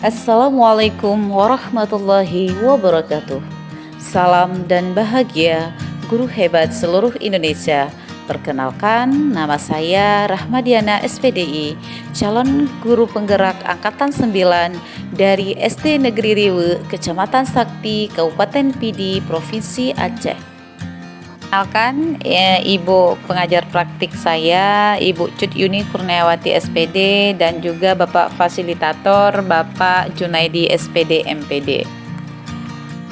Assalamualaikum warahmatullahi wabarakatuh. Salam dan bahagia guru hebat seluruh Indonesia. Perkenalkan, nama saya Rahmadiana SPDI, calon guru penggerak angkatan 9 dari SD Negeri Riwe, Kecamatan Sakti, Kabupaten Pidi, Provinsi Aceh. Kenalkan, Ibu pengajar praktik saya, Ibu Cut Yuni Kurniawati SPD, dan juga Bapak Fasilitator Bapak Junaidi SPD MPD.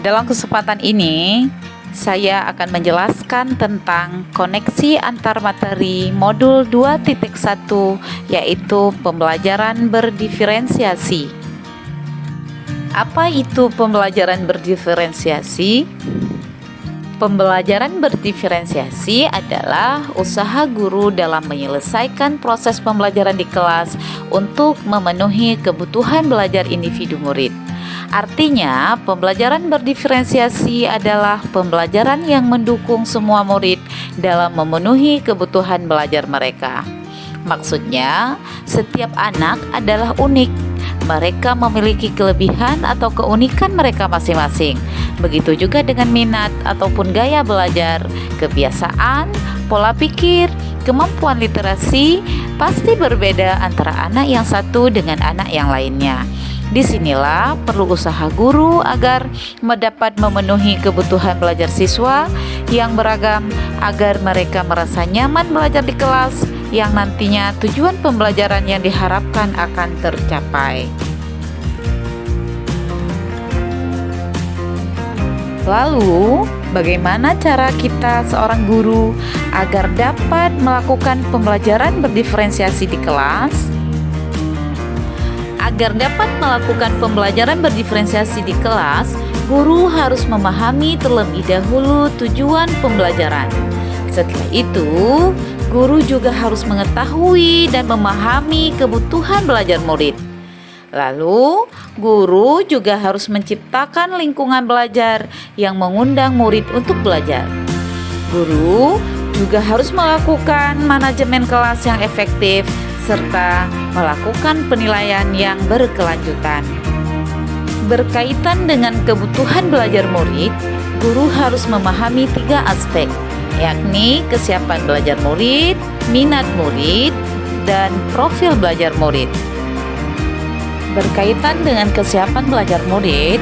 Dalam kesempatan ini, saya akan menjelaskan tentang koneksi antar materi modul 2.1, yaitu pembelajaran berdiferensiasi. Apa itu pembelajaran berdiferensiasi? Pembelajaran berdiferensiasi adalah usaha guru dalam menyelesaikan proses pembelajaran di kelas untuk memenuhi kebutuhan belajar individu murid. Artinya, pembelajaran berdiferensiasi adalah pembelajaran yang mendukung semua murid dalam memenuhi kebutuhan belajar mereka. Maksudnya, setiap anak adalah unik. Mereka memiliki kelebihan atau keunikan mereka masing-masing. Begitu juga dengan minat ataupun gaya belajar, kebiasaan, pola pikir, kemampuan literasi pasti berbeda antara anak yang satu dengan anak yang lainnya. Disinilah perlu usaha guru agar dapat memenuhi kebutuhan belajar siswa yang beragam agar mereka merasa nyaman belajar di kelas yang nantinya tujuan pembelajaran yang diharapkan akan tercapai. Lalu, bagaimana cara kita seorang guru agar dapat melakukan pembelajaran berdiferensiasi di kelas? Agar dapat melakukan pembelajaran berdiferensiasi di kelas, guru harus memahami terlebih dahulu tujuan pembelajaran. Setelah itu, guru juga harus mengetahui dan memahami kebutuhan belajar murid. Lalu, guru juga harus menciptakan lingkungan belajar yang mengundang murid untuk belajar. Guru juga harus melakukan manajemen kelas yang efektif serta melakukan penilaian yang berkelanjutan. Berkaitan dengan kebutuhan belajar murid, guru harus memahami 3 aspek, yakni kesiapan belajar murid, minat murid, dan profil belajar murid. Berkaitan dengan kesiapan belajar murid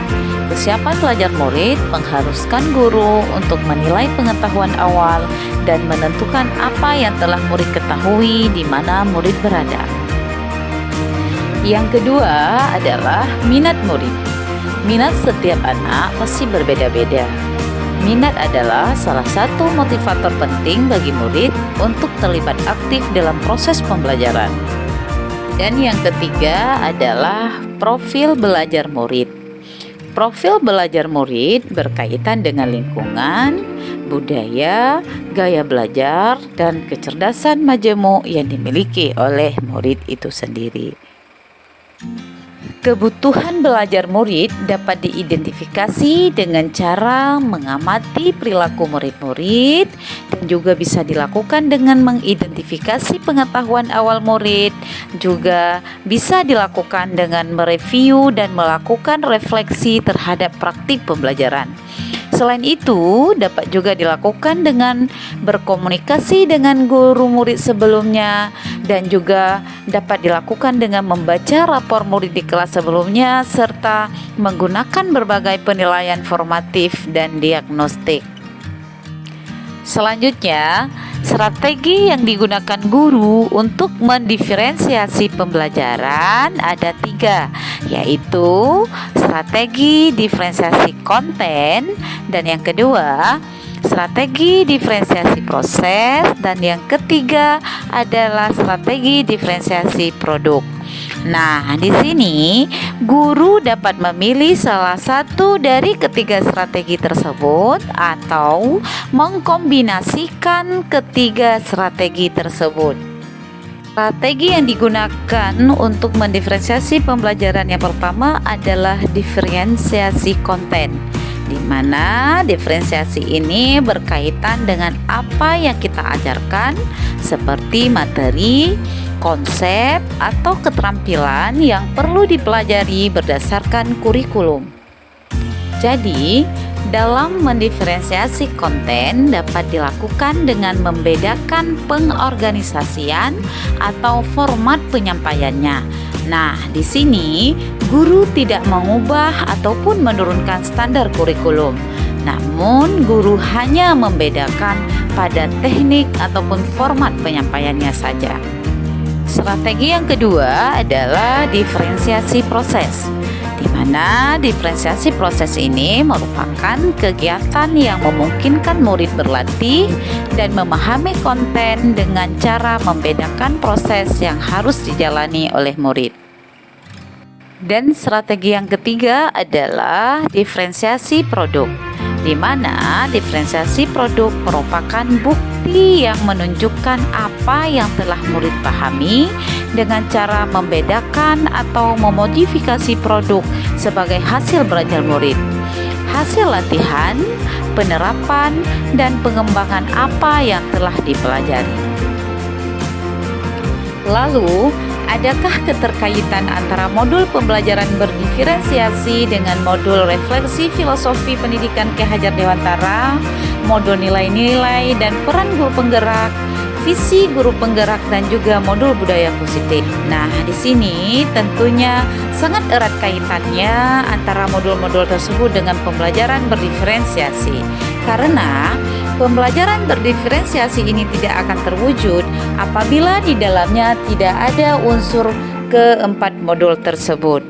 mengharuskan guru untuk menilai pengetahuan awal dan menentukan apa yang telah murid ketahui di mana murid berada. Yang kedua adalah minat murid. Minat setiap anak pasti berbeda-beda. Minat adalah salah satu motivator penting bagi murid untuk terlibat aktif dalam proses pembelajaran. Dan yang ketiga adalah profil belajar murid. Profil belajar murid berkaitan dengan lingkungan, budaya, gaya belajar, dan kecerdasan majemuk yang dimiliki oleh murid itu sendiri. Kebutuhan belajar murid dapat diidentifikasi dengan cara mengamati perilaku murid-murid dan juga bisa dilakukan dengan mengidentifikasi pengetahuan awal murid, juga bisa dilakukan dengan mereview dan melakukan refleksi terhadap praktik pembelajaran. Selain itu, dapat juga dilakukan dengan berkomunikasi dengan guru murid sebelumnya dan juga dapat dilakukan dengan membaca rapor murid di kelas sebelumnya serta menggunakan berbagai penilaian formatif dan diagnostik. Selanjutnya, strategi yang digunakan guru untuk mendiferensiasi pembelajaran ada 3, yaitu strategi diferensiasi konten, dan yang kedua strategi diferensiasi proses, dan yang ketiga adalah strategi diferensiasi produk. Nah, di sini guru dapat memilih salah satu dari ketiga strategi tersebut atau mengkombinasikan ketiga strategi tersebut. Strategi yang digunakan untuk mendiferensiasi pembelajaran yang pertama adalah diferensiasi konten, di mana diferensiasi ini berkaitan dengan apa yang kita ajarkan seperti materi, konsep atau keterampilan yang perlu dipelajari berdasarkan kurikulum. Jadi, dalam mendiferensiasi konten dapat dilakukan dengan membedakan pengorganisasian atau format penyampaiannya. Nah, di sini guru tidak mengubah ataupun menurunkan standar kurikulum. Namun, guru hanya membedakan pada teknik ataupun format penyampaiannya saja. Strategi yang kedua adalah diferensiasi proses, di mana diferensiasi proses ini merupakan kegiatan yang memungkinkan murid berlatih dan memahami konten dengan cara membedakan proses yang harus dijalani oleh murid. Dan strategi yang ketiga adalah diferensiasi produk, di mana diferensiasi produk merupakan bukti yang menunjukkan apa yang telah murid pahami dengan cara membedakan atau memodifikasi produk sebagai hasil belajar murid, hasil latihan, penerapan, dan pengembangan apa yang telah dipelajari. Lalu, adakah keterkaitan antara modul pembelajaran berdiferensiasi dengan modul refleksi filosofi pendidikan Ki Hajar Dewantara, modul nilai-nilai dan peran guru penggerak, visi guru penggerak, dan juga modul budaya positif? Nah, di sini tentunya sangat erat kaitannya antara modul-modul tersebut dengan pembelajaran berdiferensiasi. Karena pembelajaran berdiferensiasi ini tidak akan terwujud apabila di dalamnya tidak ada unsur keempat modul tersebut.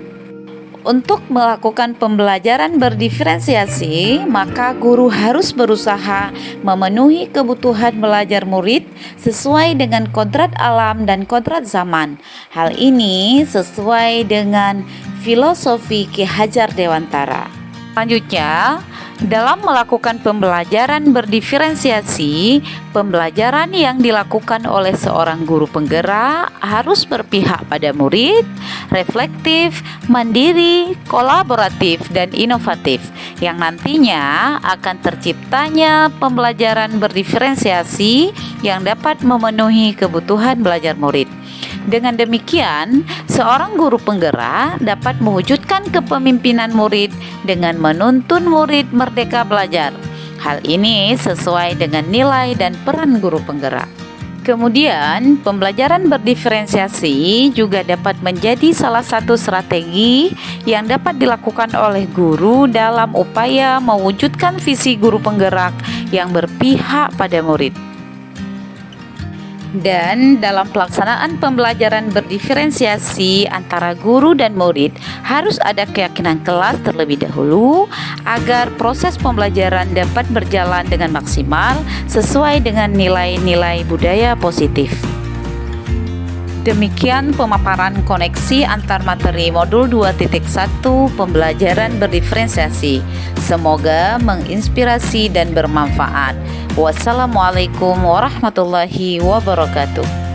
Untuk melakukan pembelajaran berdiferensiasi, maka guru harus berusaha memenuhi kebutuhan belajar murid sesuai dengan kodrat alam dan kodrat zaman. Hal ini sesuai dengan filosofi Ki Hajar Dewantara. Selanjutnya, dalam melakukan pembelajaran berdiferensiasi, pembelajaran yang dilakukan oleh seorang guru penggerak harus berpihak pada murid, reflektif, mandiri, kolaboratif, dan inovatif, yang nantinya akan terciptanya pembelajaran berdiferensiasi yang dapat memenuhi kebutuhan belajar murid. Dengan demikian, seorang guru penggerak dapat mewujudkan kepemimpinan murid dengan menuntun murid merdeka belajar. Hal ini sesuai dengan nilai dan peran guru penggerak. Kemudian, pembelajaran berdiferensiasi juga dapat menjadi salah satu strategi yang dapat dilakukan oleh guru dalam upaya mewujudkan visi guru penggerak yang berpihak pada murid. Dan dalam pelaksanaan pembelajaran berdiferensiasi antara guru dan murid harus ada keyakinan kelas terlebih dahulu agar proses pembelajaran dapat berjalan dengan maksimal sesuai dengan nilai-nilai budaya positif. Demikian pemaparan koneksi antar materi modul 2.1 pembelajaran berdiferensiasi. Semoga menginspirasi dan bermanfaat. Wassalamualaikum warahmatullahi wabarakatuh.